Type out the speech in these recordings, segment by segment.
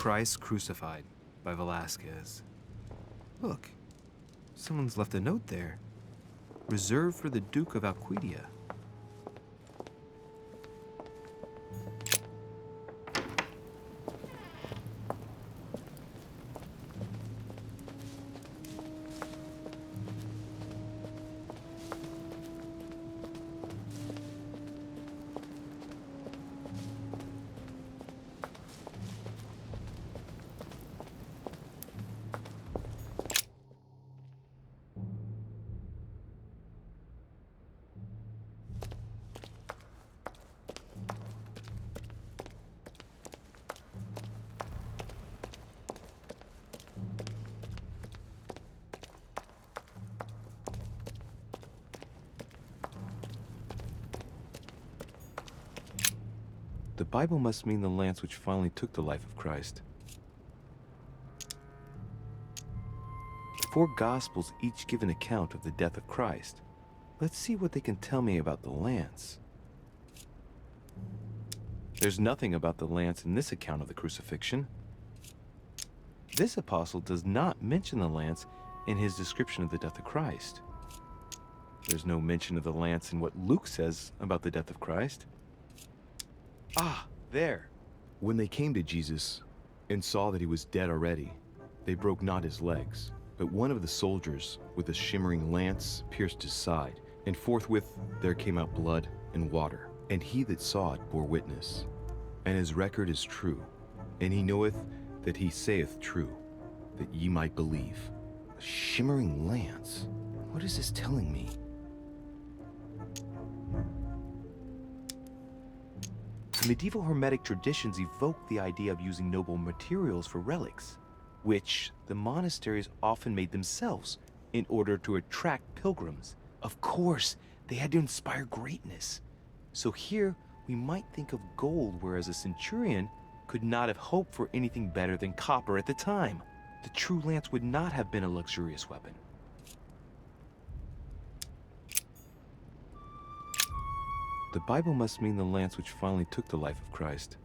Christ Crucified by Velázquez. Look, someone's left a note there. Reserved for the Duke of Alcudia. The Bible must mean the lance which finally took the life of Christ. The four Gospels each give an account of the death of Christ. Let's see what they can tell me about the lance. There's nothing about the lance in this account of the crucifixion. This apostle does not mention the lance in his description of the death of Christ. There's no mention of the lance in what Luke says about the death of Christ. Ah, there. When they came to Jesus and saw that he was dead already, they broke not his legs, but one of the soldiers with a shimmering lance pierced his side, and forthwith there came out blood and water. And he that saw it bore witness, and his record is true, and he knoweth that he saith true, that ye might believe. A shimmering lance? What is this telling me? Medieval Hermetic traditions evoke the idea of using noble materials for relics, which the monasteries often made themselves in order to attract pilgrims. Of course, they had to inspire greatness. So here, we might think of gold, whereas a centurion could not have hoped for anything better than copper at the time. The true lance would not have been a luxurious weapon. The Bible must mean the lance which finally took the life of Christ.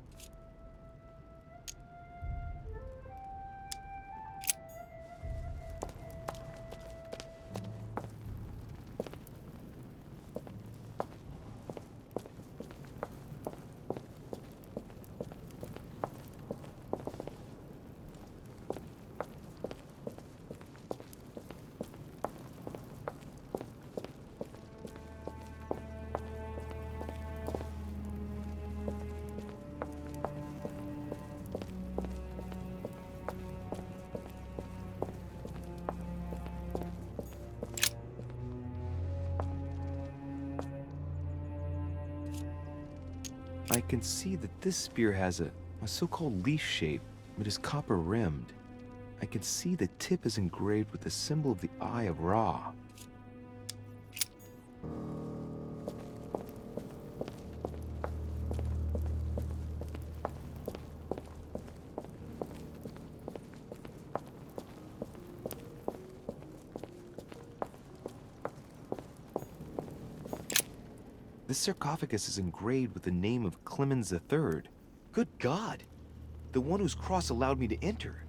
I can see that this spear has a so-called leaf shape. It is copper rimmed. I can see the tip is engraved with the symbol of the Eye of Ra. This sarcophagus is engraved with the name of Clemens III. Good God! The one whose cross allowed me to enter.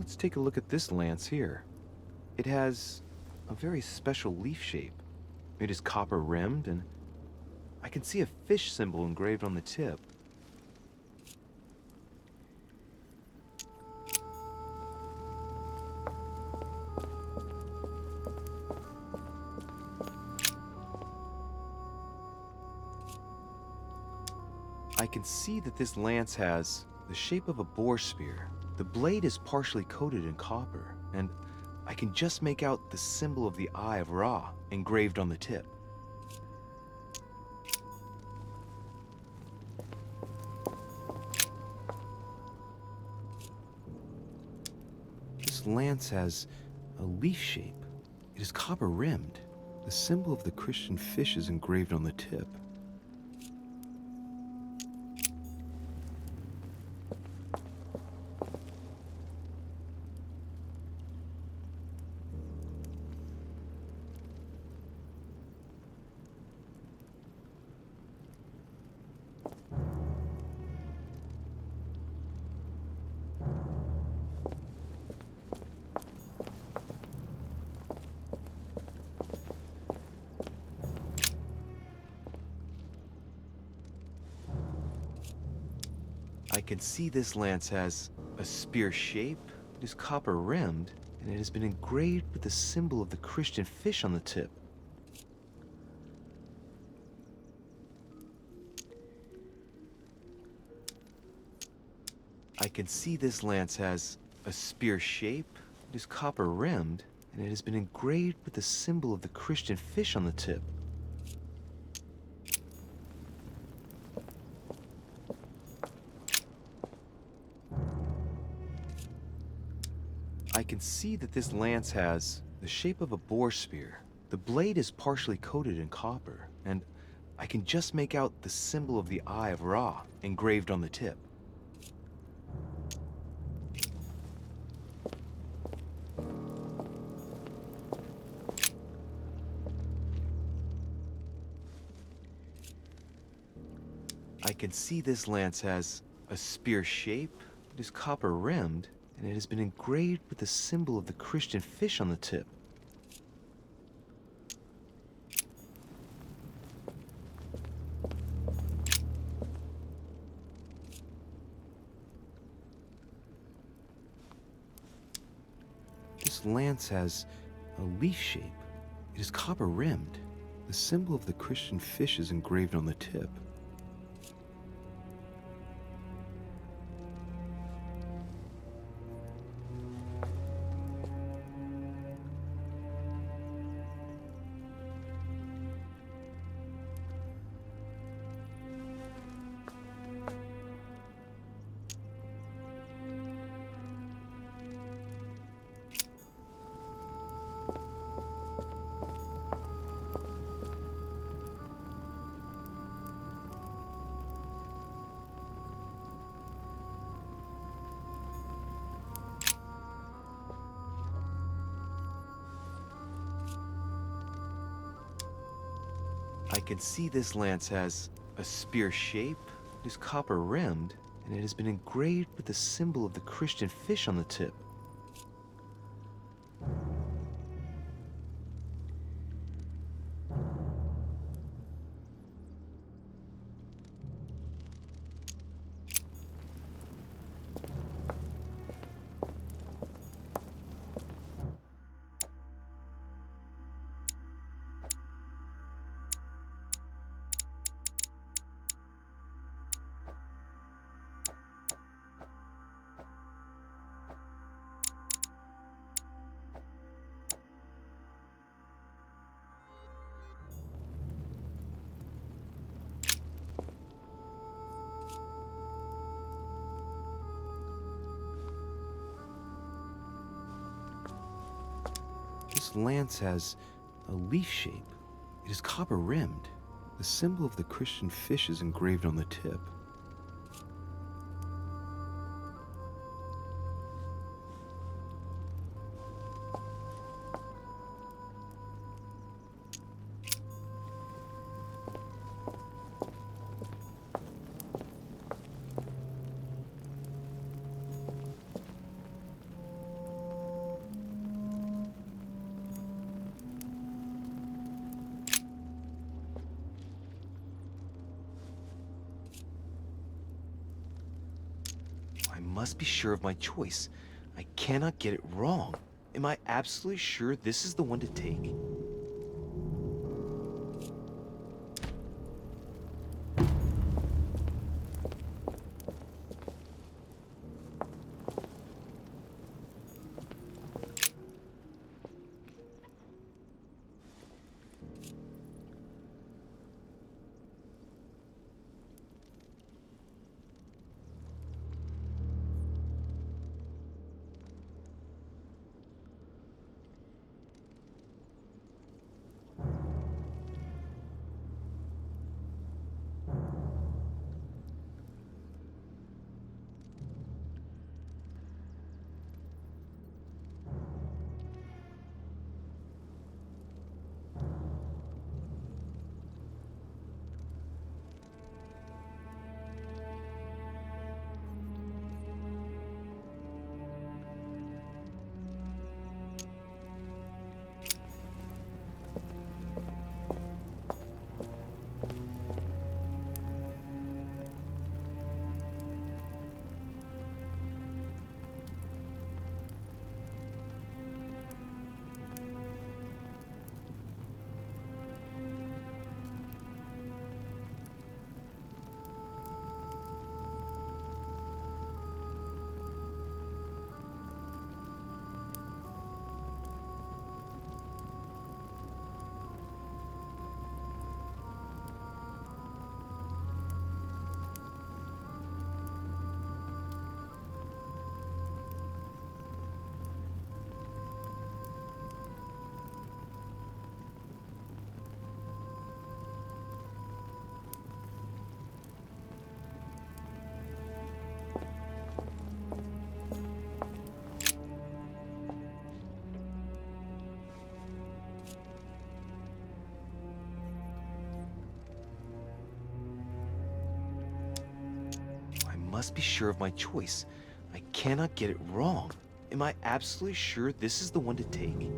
Let's take a look at this lance here. It has a very special leaf shape. It is copper rimmed, and I can see a fish symbol engraved on the tip. I can see that this lance has the shape of a boar spear. The blade is partially coated in copper, and I can just make out the symbol of the Eye of Ra engraved on the tip. This lance has a leaf shape. It is copper rimmed. The symbol of the Christian fish is engraved on the tip. I can see this lance has a spear shape, it is copper rimmed, and it has been engraved with the symbol of the Christian fish on the tip. I can see this lance has a spear shape, it is copper rimmed, and it has been engraved with the symbol of the Christian fish on the tip. I can see that this lance has the shape of a boar spear. The blade is partially coated in copper, and I can just make out the symbol of the Eye of Ra engraved on the tip. I can see this lance has a spear shape, it is copper rimmed, and it has been engraved with the symbol of the Christian fish on the tip. This lance has a leaf shape. It is copper rimmed. The symbol of the Christian fish is engraved on the tip. I can see this lance has a spear shape, it is copper rimmed, and it has been engraved with the symbol of the Christian fish on the tip. This lance has a leaf shape. It is copper rimmed. The symbol of the Christian fish is engraved on the tip. must be sure of my choice. I cannot get it wrong. Am I absolutely sure this is the one to take? I must be sure of my choice. I cannot get it wrong. Am I absolutely sure this is the one to take?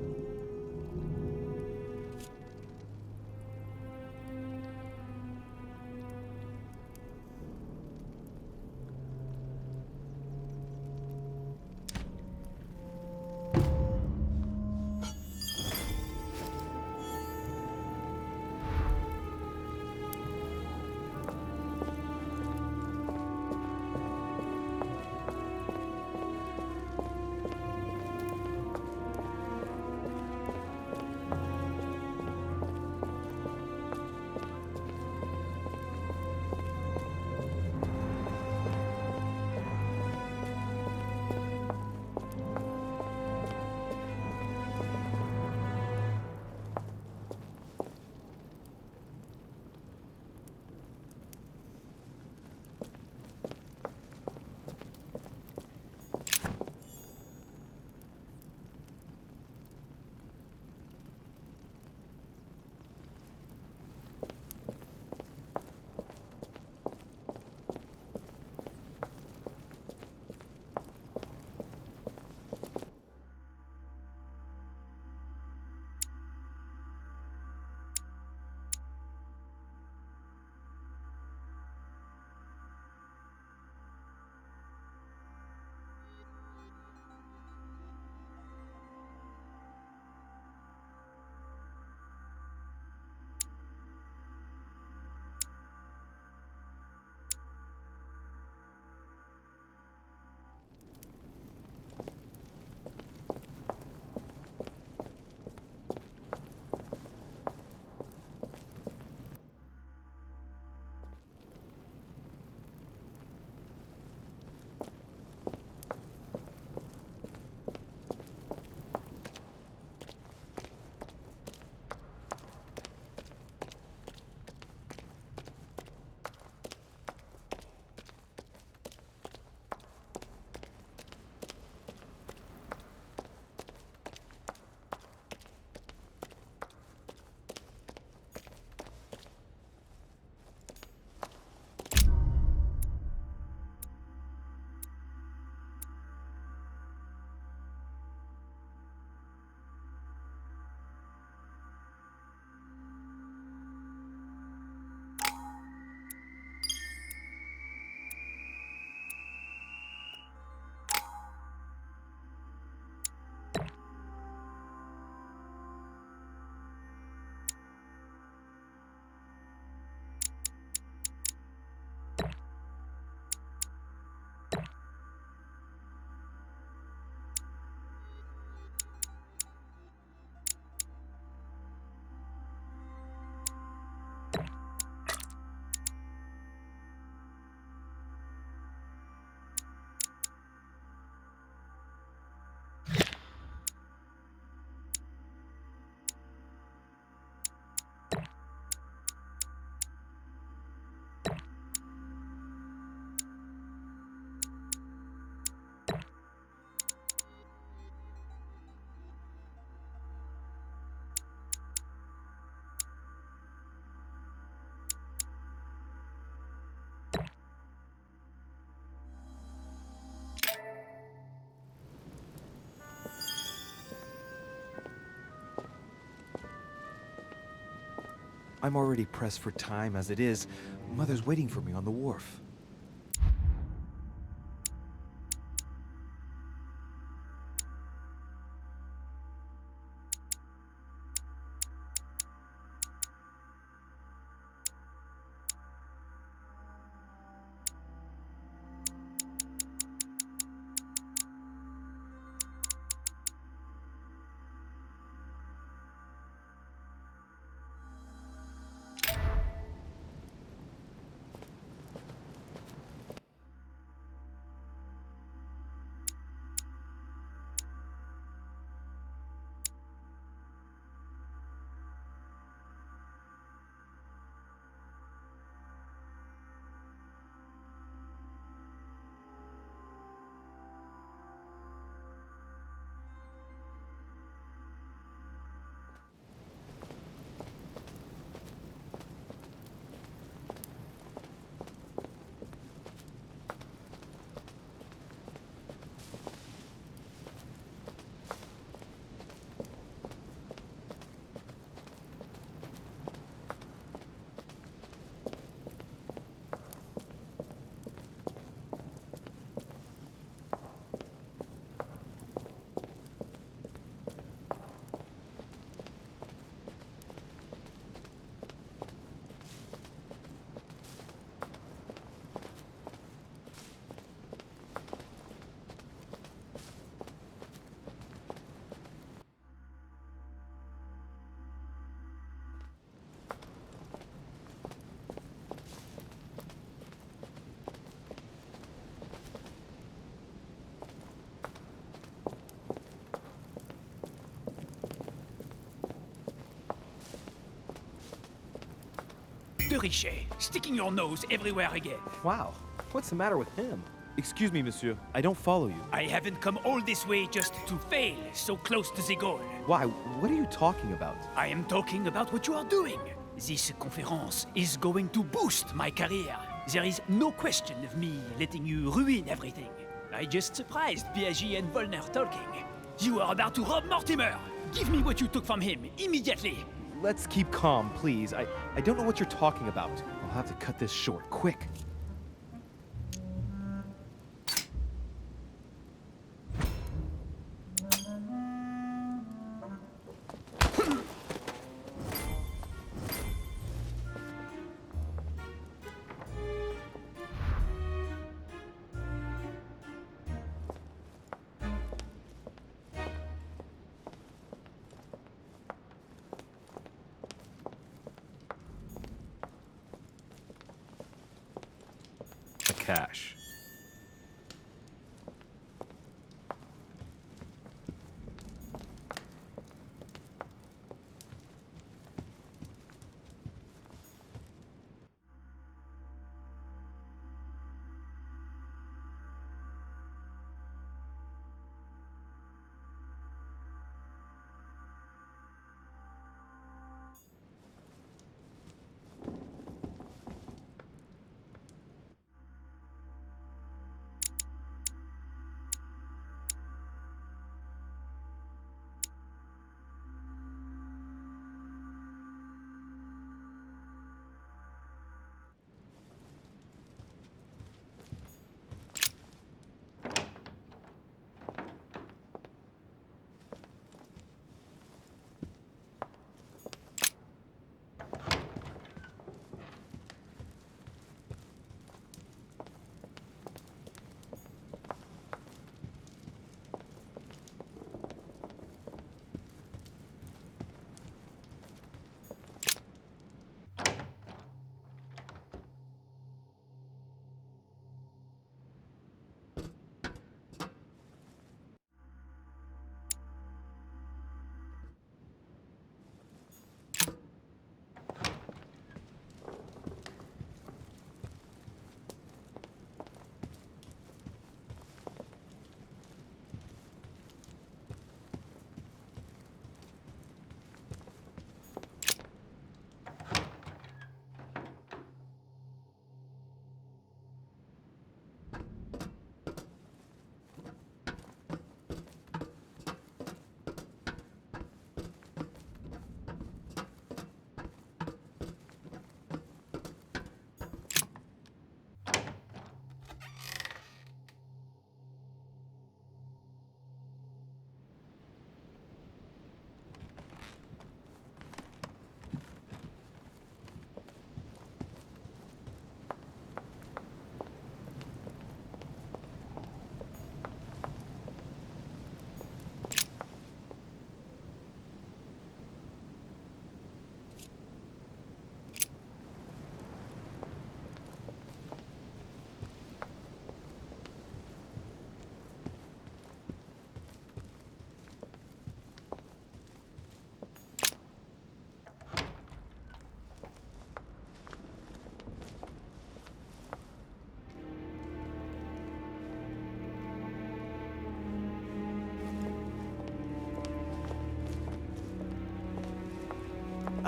I'm already pressed for time as it is. Mother's waiting for me on the wharf. De Richet, sticking your nose everywhere again. Wow, what's the matter with him? Excuse me, monsieur. I don't follow you. I haven't come all this way just to fail so close to the goal. Why? What are you talking about? I am talking about what you are doing. This conference is going to boost my career. There is no question of me letting you ruin everything. I just surprised Biaggi and Volner talking. You are about to rob Mortimer. Give me what you took from him immediately. Let's keep calm, please. I don't know what you're talking about. I'll have to cut this short, quick. Cash.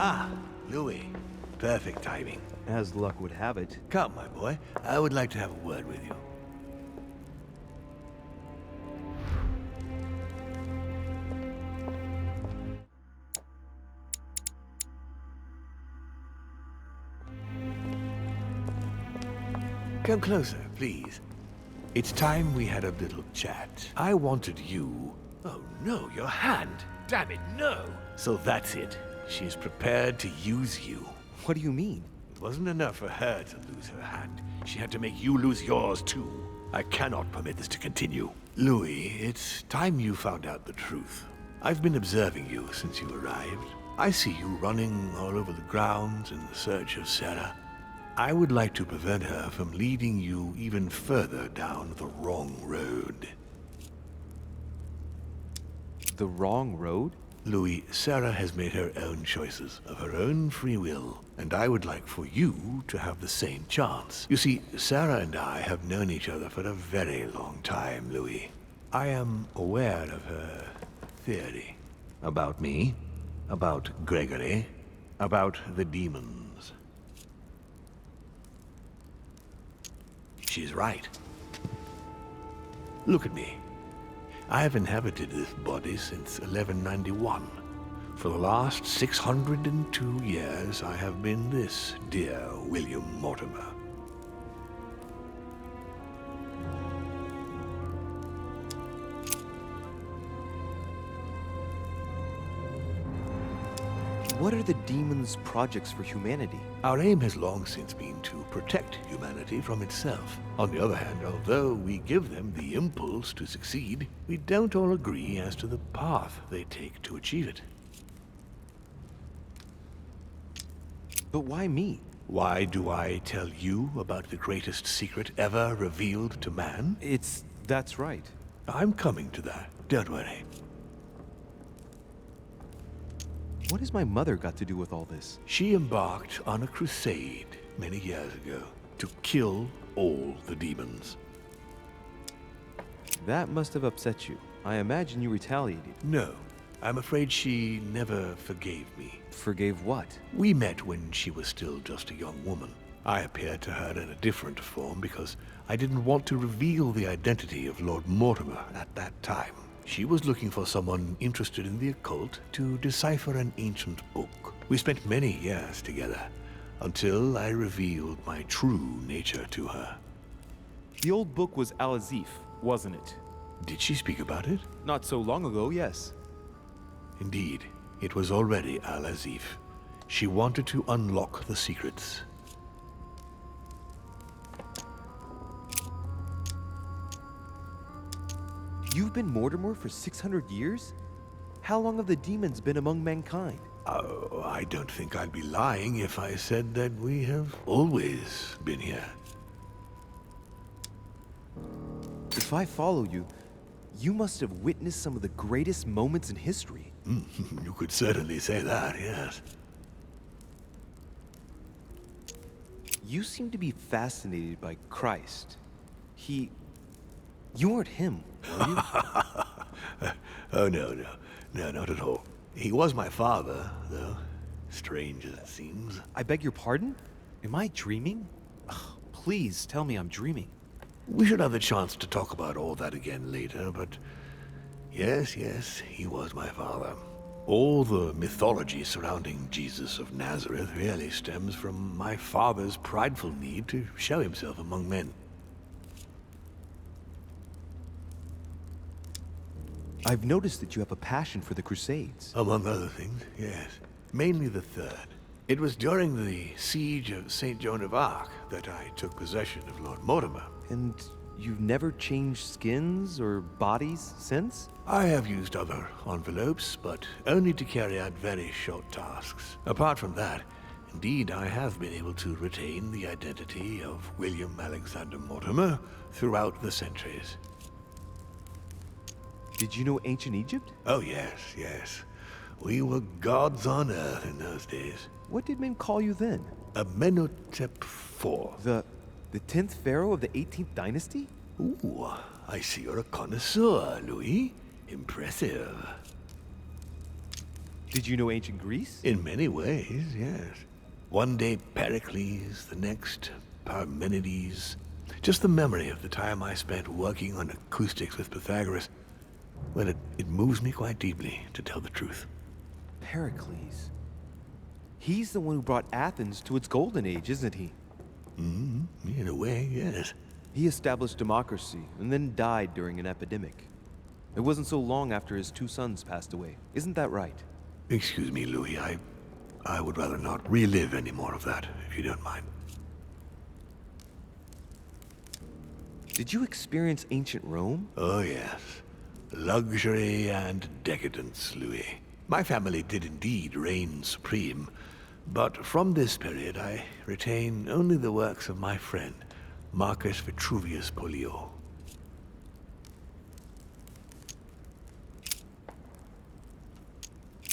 Ah, Louis. Perfect timing. As luck would have it. Come, my boy. I would like to have a word with you. Come closer, please. It's time we had a little chat. I wanted you... Oh no, your hand! Damn it, no! So that's it. She's prepared to use you. What do you mean? It wasn't enough for her to lose her hand. She had to make you lose yours too. I cannot permit this to continue. Louis, it's time you found out the truth. I've been observing you since you arrived. I see you running all over the grounds in the search of Sarah. I would like to prevent her from leading you even further down the wrong road. The wrong road? Louis, Sarah has made her own choices of her own free will, and I would like for you to have the same chance. You see, Sarah and I have known each other for a very long time, Louis. I am aware of her theory. About me, about Gregory, about the demons. She's right. Look at me. I have inhabited this body since 1191. For the last 602 years, I have been this dear William Mortimer. What are the demons' projects for humanity? Our aim has long since been to protect humanity from itself. On the other hand, although we give them the impulse to succeed, we don't all agree as to the path they take to achieve it. But why me? Why do I tell you about the greatest secret ever revealed to man? That's right. I'm coming to that. Don't worry. What has my mother got to do with all this? She embarked on a crusade many years ago to kill all the demons. That must have upset you. I imagine you retaliated. No, I'm afraid she never forgave me. Forgave what? We met when she was still just a young woman. I appeared to her in a different form because I didn't want to reveal the identity of Lord Mortimer at that time. She was looking for someone interested in the occult to decipher an ancient book. We spent many years together, until I revealed my true nature to her. The old book was Al-Azif, wasn't it? Did she speak about it? Not so long ago, yes. Indeed, it was already Al-Azif. She wanted to unlock the secrets. You've been Mortimer for 600 years? How long have the demons been among mankind? Oh, I don't think I'd be lying if I said that we have always been here. If I follow you, you must have witnessed some of the greatest moments in history. You could certainly say that, yes. You seem to be fascinated by Christ. You weren't him, were you? Oh, no, not at all. He was my father, though. Strange as it seems. I beg your pardon? Am I dreaming? Ugh, please tell me I'm dreaming. We should have the chance to talk about all that again later, but yes, he was my father. All the mythology surrounding Jesus of Nazareth really stems from my father's prideful need to show himself among men. I've noticed that you have a passion for the Crusades. Among other things, yes. Mainly the third. It was during the siege of St. Joan of Arc that I took possession of Lord Mortimer. And you've never changed skins or bodies since? I have used other envelopes, but only to carry out very short tasks. Apart from that, indeed, I have been able to retain the identity of William Alexander Mortimer throughout the centuries. Did you know ancient Egypt? Oh, yes. We were gods on earth in those days. What did men call you then? Amenhotep IV. The 10th pharaoh of the 18th dynasty? Ooh, I see you're a connoisseur, Louis. Impressive. Did you know ancient Greece? In many ways, yes. One day Pericles, the next Parmenides. Just the memory of the time I spent working on acoustics with Pythagoras, well, it moves me quite deeply, to tell the truth. Pericles. He's the one who brought Athens to its golden age, isn't he? In a way, yes. He established democracy and then died during an epidemic. It wasn't so long after his 2 sons passed away. Isn't that right? Excuse me, Louis, I would rather not relive any more of that, if you don't mind. Did you experience ancient Rome? Oh, yes. Luxury and decadence, Louis. My family did indeed reign supreme, but from this period I retain only the works of my friend, Marcus Vitruvius Pollio.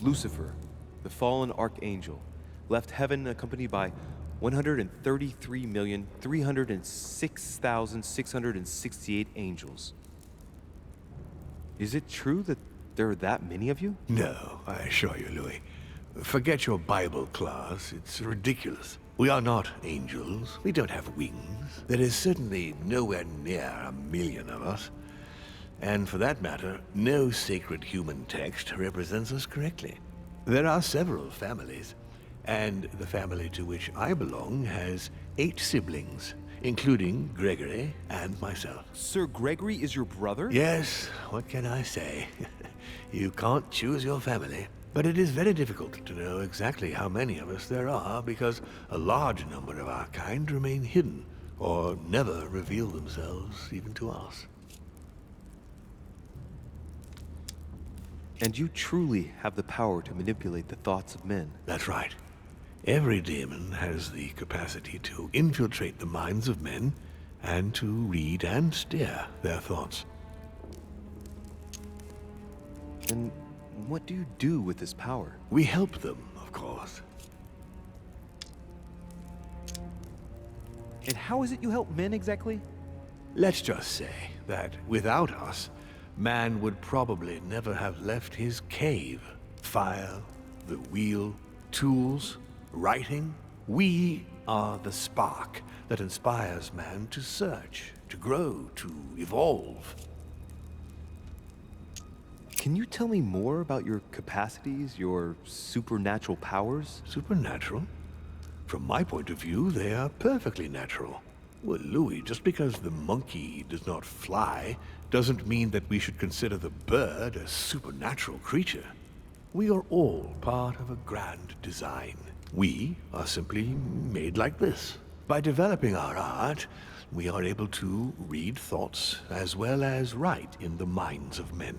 Lucifer, the fallen archangel, left heaven accompanied by 133,306,668 angels. Is it true that there are that many of you? No, I assure you, Louis. Forget your Bible class. It's ridiculous. We are not angels. We don't have wings. There is certainly nowhere near 1,000,000 of us. And for that matter, no sacred human text represents us correctly. There are several families, and the family to which I belong has 8 siblings, including Gregory and myself. Sir Gregory is your brother? Yes, what can I say? You can't choose your family. But it is very difficult to know exactly how many of us there are, because a large number of our kind remain hidden, or never reveal themselves even to us. And you truly have the power to manipulate the thoughts of men. That's right. Every demon has the capacity to infiltrate the minds of men and to read and steer their thoughts. And what do you do with this power? We help them, of course. And how is it you help men exactly? Let's just say that without us, man would probably never have left his cave. Fire, the wheel, tools, writing. We are the spark that inspires man to search, to grow, to evolve. Can you tell me more about your capacities, your supernatural powers? Supernatural? From my point of view, they are perfectly natural. Well, Louis, just because the monkey does not fly doesn't mean that we should consider the bird a supernatural creature. We are all part of a grand design. We are simply made like this. By developing our art, we are able to read thoughts as well as write in the minds of men.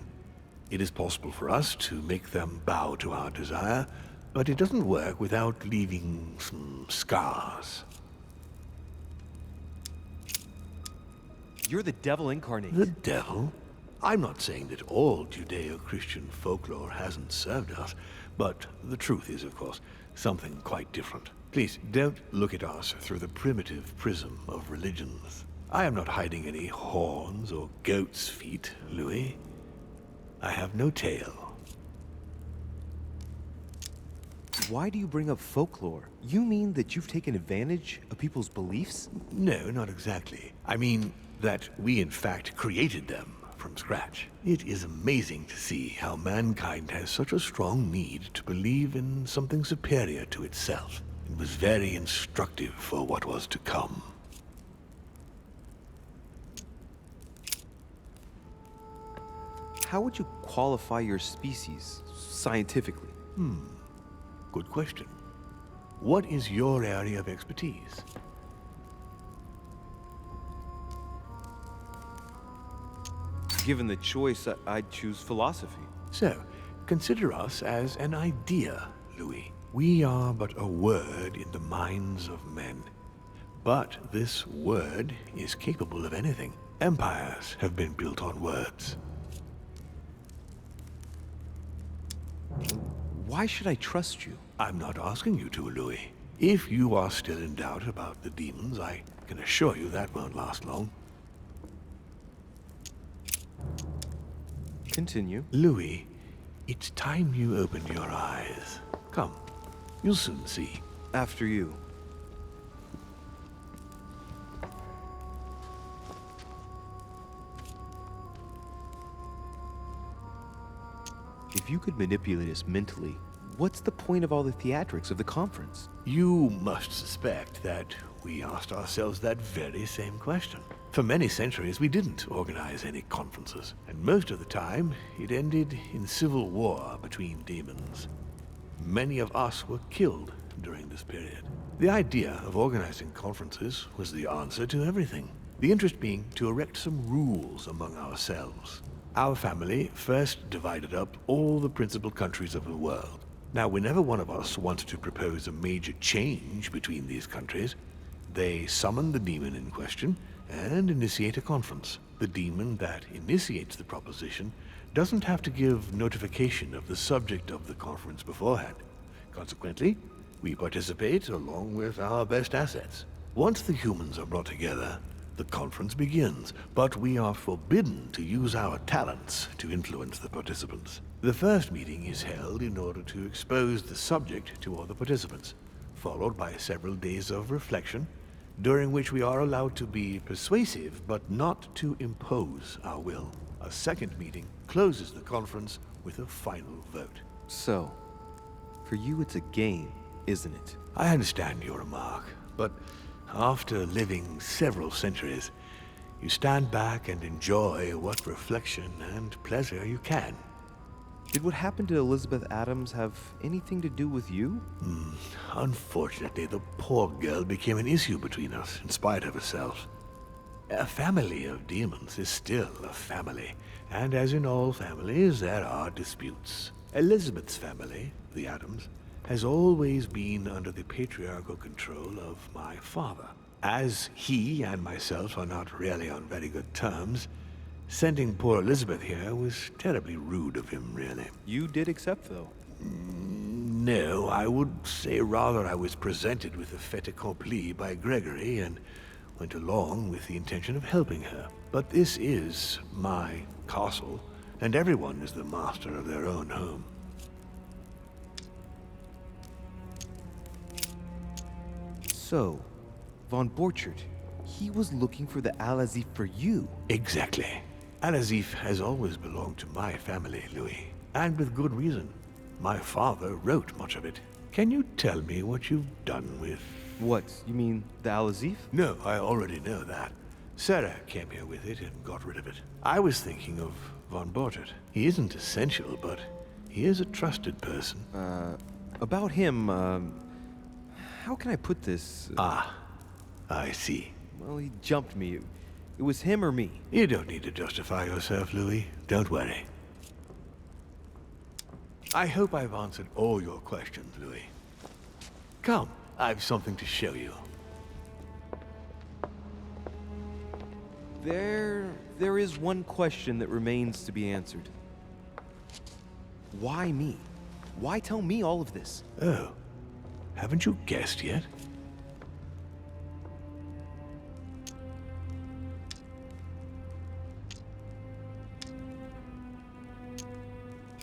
It is possible for us to make them bow to our desire, but it doesn't work without leaving some scars. You're the devil incarnate. The devil? I'm not saying that all Judeo-Christian folklore hasn't served us, but the truth is, of course, something quite different. Please, don't look at us through the primitive prism of religions. I am not hiding any horns or goat's feet, Louis. I have no tail. Why do you bring up folklore? You mean that you've taken advantage of people's beliefs? No, not exactly. I mean that we in fact created them from scratch. It is amazing to see how mankind has such a strong need to believe in something superior to itself. It was very instructive for what was to come. How would you qualify your species scientifically? Good question. What is your area of expertise? Given the choice, I'd choose philosophy. So, consider us as an idea, Louis. We are but a word in the minds of men. But this word is capable of anything. Empires have been built on words. Why should I trust you? I'm not asking you to, Louis. If you are still in doubt about the demons, I can assure you that won't last long. Continue. Louis, It's time you opened your eyes. Come, you'll soon see. After you. If you could manipulate us mentally, what's the point of all the theatrics of the conference? You must suspect that we asked ourselves that very same question. For many centuries, we didn't organize any conferences, and most of the time, it ended in civil war between demons. Many of us were killed during this period. The idea of organizing conferences was the answer to everything. The interest being to erect some rules among ourselves. Our family first divided up all the principal countries of the world. Now, whenever one of us wanted to propose a major change between these countries, they summon the demon in question and initiate a conference. The demon that initiates the proposition doesn't have to give notification of the subject of the conference beforehand. Consequently, we participate along with our best assets. Once the humans are brought together, the conference begins, but we are forbidden to use our talents to influence the participants. The first meeting is held in order to expose the subject to all the participants, followed by several days of reflection, during which we are allowed to be persuasive but not to impose our will. A second meeting closes the conference with a final vote. So, for you it's a game, isn't it? I understand your remark, but after living several centuries, you stand back and enjoy what reflection and pleasure you can. Did what happened to Elizabeth Adams have anything to do with you? Unfortunately, the poor girl became an issue between us, in spite of herself. A family of demons is still a family, and as in all families, there are disputes. Elizabeth's family, the Adams, has always been under the patriarchal control of my father. As he and myself are not really on very good terms, sending poor Elizabeth here was terribly rude of him, really. You did accept, though. No, I would say rather I was presented with a fait accompli by Gregory and went along with the intention of helping her. But this is my castle, and everyone is the master of their own home. So, Von Borchert, he was looking for the Al-Azif for you. Exactly. Al-Azif has always belonged to my family, Louis. And with good reason. My father wrote much of it. Can you tell me what you've done with... What, you mean the Al-Azif? No, I already know that. Sarah came here with it and got rid of it. I was thinking of Von Borchert. He isn't essential, but he is a trusted person. About him, how can I put this? I see. Well, he jumped me. It was him or me. You don't need to justify yourself, Louis. Don't worry. I hope I've answered all your questions, Louis. Come, I've something to show you. There is one question that remains to be answered. Why me? Why tell me all of this? Oh, haven't you guessed yet?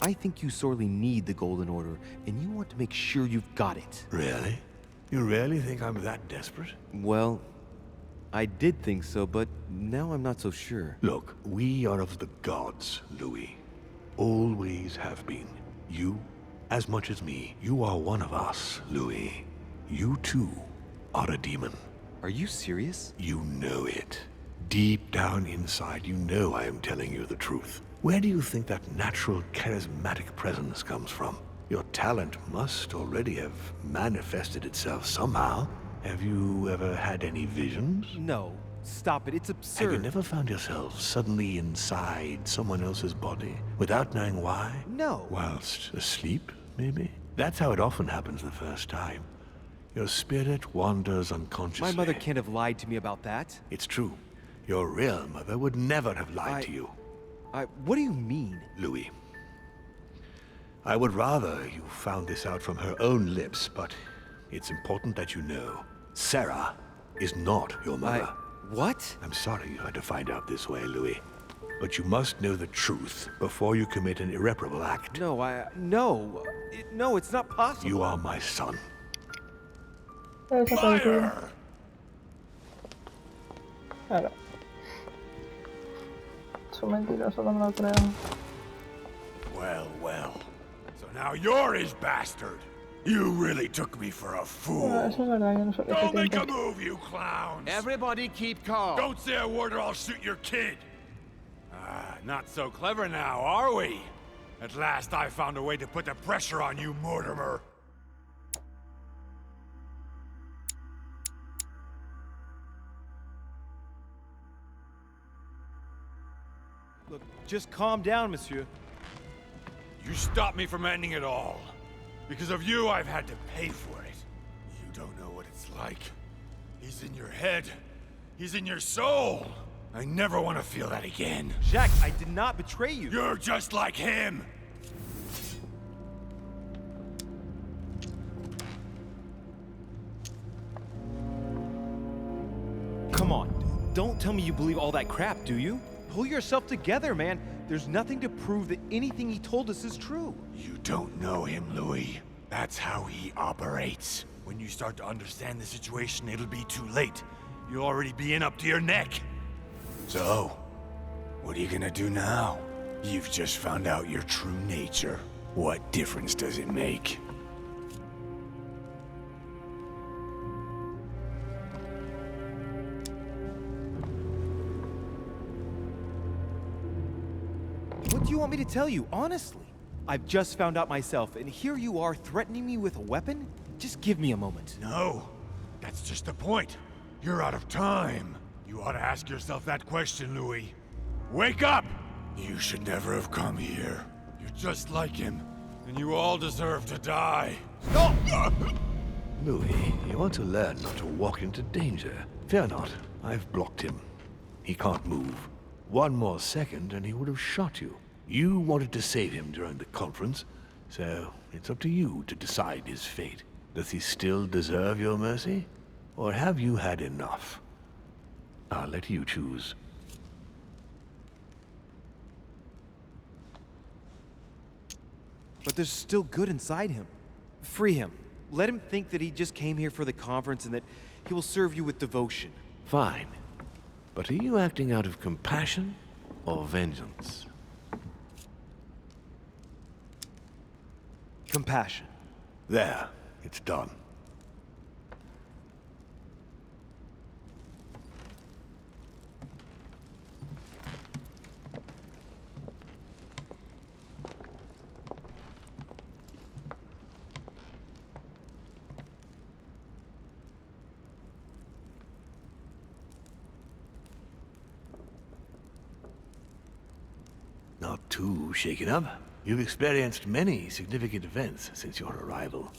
I think you sorely need the Golden Order, and you want to make sure you've got it. Really? You really think I'm that desperate? Well, I did think so, but now I'm not so sure. Look, we are of the gods, Louis. Always have been. You, as much as me, you are one of us, Louis. You too are a demon. Are you serious? You know it. Deep down inside, you know I am telling you the truth. Where do you think that natural, charismatic presence comes from? Your talent must already have manifested itself somehow. Have you ever had any visions? No. Stop it. It's absurd. Have you never found yourself suddenly inside someone else's body, without knowing why? No. Whilst asleep, maybe? That's how it often happens the first time. Your spirit wanders unconsciously. My mother can't have lied to me about that. It's true. Your real mother would never have lied to you. What do you mean? Louis, I would rather you found this out from her own lips, but it's important that you know. Sarah is not your mother. What? I'm sorry you had to find out this way, Louis. But you must know the truth before you commit an irreparable act. No, no, it's not possible. You are my son. Eso fue el Liar! Claro. Su mentiroso no me lo creo. Well, well. So now you're his bastard. You really took me for a Bueno, fool. eso es verdad, yo no soy Don't make a ese move, you clowns! Everybody keep calm. Don't say a word or I'll shoot your kid! Not so clever now, are we? At last I found a way to put the pressure on you, Mortimer. Look, just calm down, monsieur. You stopped me from ending it all. Because of you, I've had to pay for it. You don't know what it's like. He's in your head. He's in your soul. I never want to feel that again. Jacques, I did not betray you. You're just like him. Come on, don't tell me you believe all that crap, do you? Pull yourself together, man. There's nothing to prove that anything he told us is true. You don't know him, Louis. That's how he operates. When you start to understand the situation, it'll be too late. You'll already be in up to your neck. So, what are you gonna do now? You've just found out your true nature. What difference does it make? What do you want me to tell you, honestly? I've just found out myself, and here you are threatening me with a weapon? Just give me a moment. No, that's just the point. You're out of time. You ought to ask yourself that question, Louis. Wake up! You should never have come here. You're just like him, and you all deserve to die. Stop! Louis, you want to learn not to walk into danger. Fear not, I've blocked him. He can't move. One more second and he would have shot you. You wanted to save him during the conference, so it's up to you to decide his fate. Does he still deserve your mercy? Or have you had enough? I'll let you choose. But there's still good inside him. Free him. Let him think that he just came here for the conference and that he will serve you with devotion. Fine. But are you acting out of compassion or vengeance? Compassion. There, it's done. Not too shaken up. You've experienced many significant events since your arrival.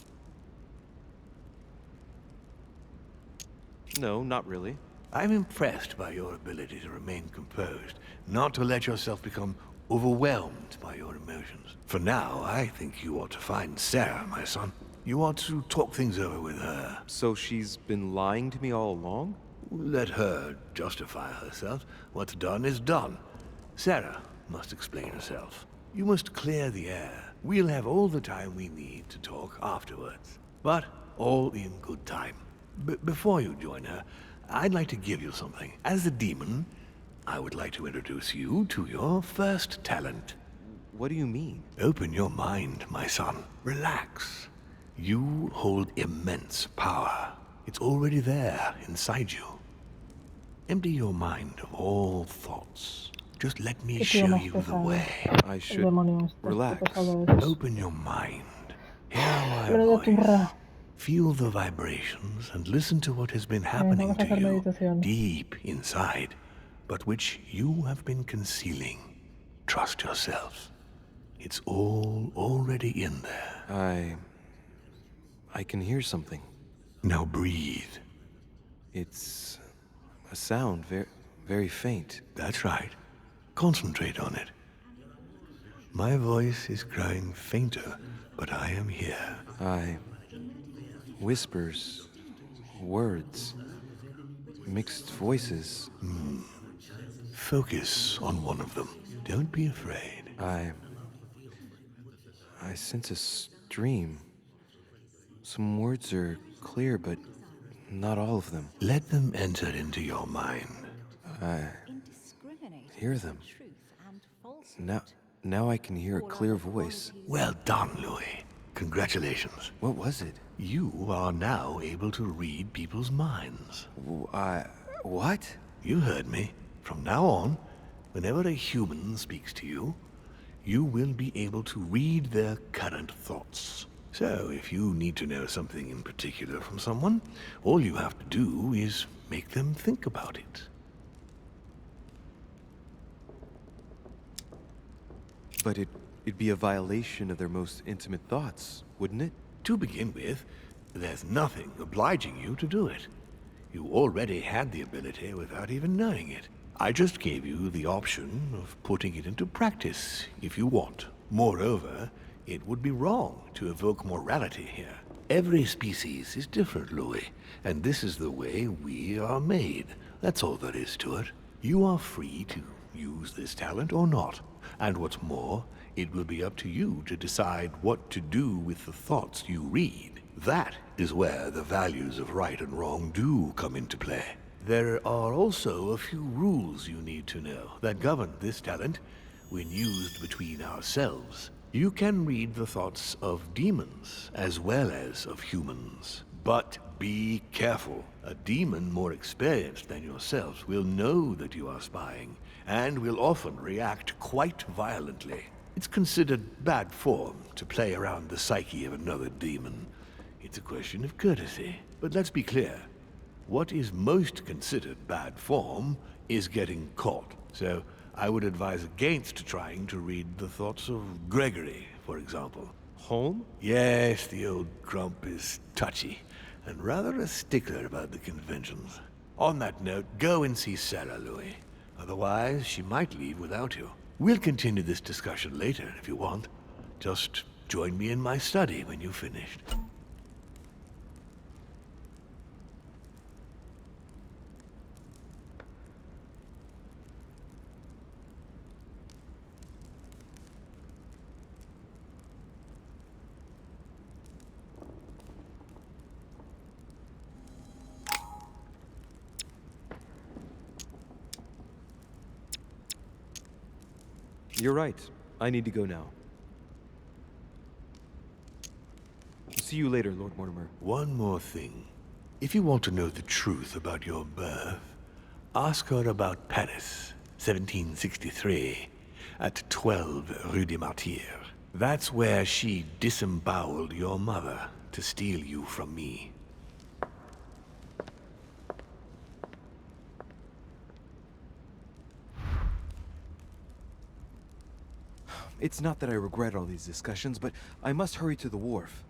No, not really. I'm impressed by your ability to remain composed, not to let yourself become overwhelmed by your emotions. For now, I think you ought to find Sarah, my son. You ought to talk things over with her. So she's been lying to me all along? Let her justify herself. What's done is done. Sarah must explain herself. You must clear the air. We'll have all the time we need to talk afterwards. But all in good time. Before you join her, I'd like to give you something. As a demon, I would like to introduce you to your first talent. What do you mean? Open your mind, my son. Relax. You hold immense power. It's already there inside you. Empty your mind of all thoughts. Just let me Que show tío más you the pesado. way. I El should demonio este, relax. qué pesado es. Open your mind. Hear my Pero de turra. voice. Feel the vibrations and listen to what has been happening vamos a to hacer you meditación. deep inside, but which you have been concealing. Trust yourself. It's all already in there. I can hear something. Now breathe. It's a sound, very faint. That's right. Concentrate on it. My voice is growing fainter, but I am here. Whispers, words, mixed voices. Focus on one of them. Don't be afraid. I sense a stream. Some words are clear, but not all of them. Let them enter into your mind. Hear them. Now I can hear a clear voice. Well done, Louis. Congratulations. What was it? You are now able to read people's minds. What? You heard me. From now on, whenever a human speaks to you, you will be able to read their current thoughts. So, if you need to know something in particular from someone, all you have to do is make them think about it. But it'd be a violation of their most intimate thoughts, wouldn't it? To begin with, there's nothing obliging you to do it. You already had the ability without even knowing it. I just gave you the option of putting it into practice if you want. Moreover, it would be wrong to evoke morality here. Every species is different, Louis, and this is the way we are made. That's all there is to it. You are free to use this talent or not. And what's more, it will be up to you to decide what to do with the thoughts you read. That is where the values of right and wrong do come into play. There are also a few rules you need to know that govern this talent when used between ourselves. You can read the thoughts of demons as well as of humans. But be careful. A demon more experienced than yourselves will know that you are spying and will often react quite violently. It's considered bad form to play around the psyche of another demon. It's a question of courtesy. But let's be clear. What is most considered bad form is getting caught. So I would advise against trying to read the thoughts of Gregory, for example. Home? Yes, the old grump is touchy and rather a stickler about the conventions. On that note, go and see Sarah, Louis. Otherwise, she might leave without you. We'll continue this discussion later if you want. Just join me in my study when you've finished. You're right. I need to go now. See you later, Lord Mortimer. One more thing. If you want to know the truth about your birth, ask her about Paris, 1763, at 12 Rue des Martyrs. That's where she disemboweled your mother to steal you from me. It's not that I regret all these discussions, but I must hurry to the wharf.